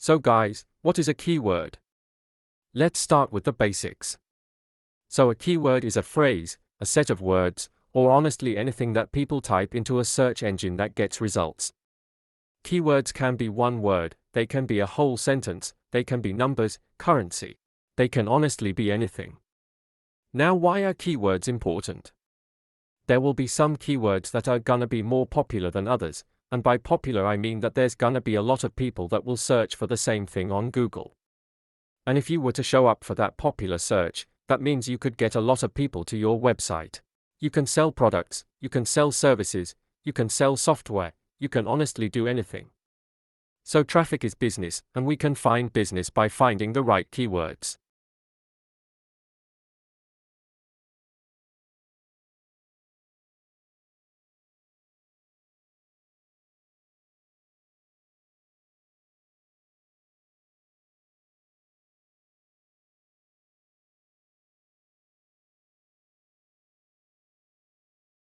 So guys, what is a keyword? Let's start with the basics. So a keyword is a phrase, a set of words, or honestly anything that people type into a search engine that gets results. Keywords can be one word, they can be a whole sentence, they can be numbers, currency. They can honestly be anything. Now why are keywords important? There will be some keywords that are gonna be more popular than others, and by popular I mean that there's gonna be a lot of people that will search for the same thing on Google. And if you were to show up for that popular search, that means you could get a lot of people to your website. You can sell products, you can sell services, you can sell software, you can honestly do anything. So traffic is business, and we can find business by finding the right keywords.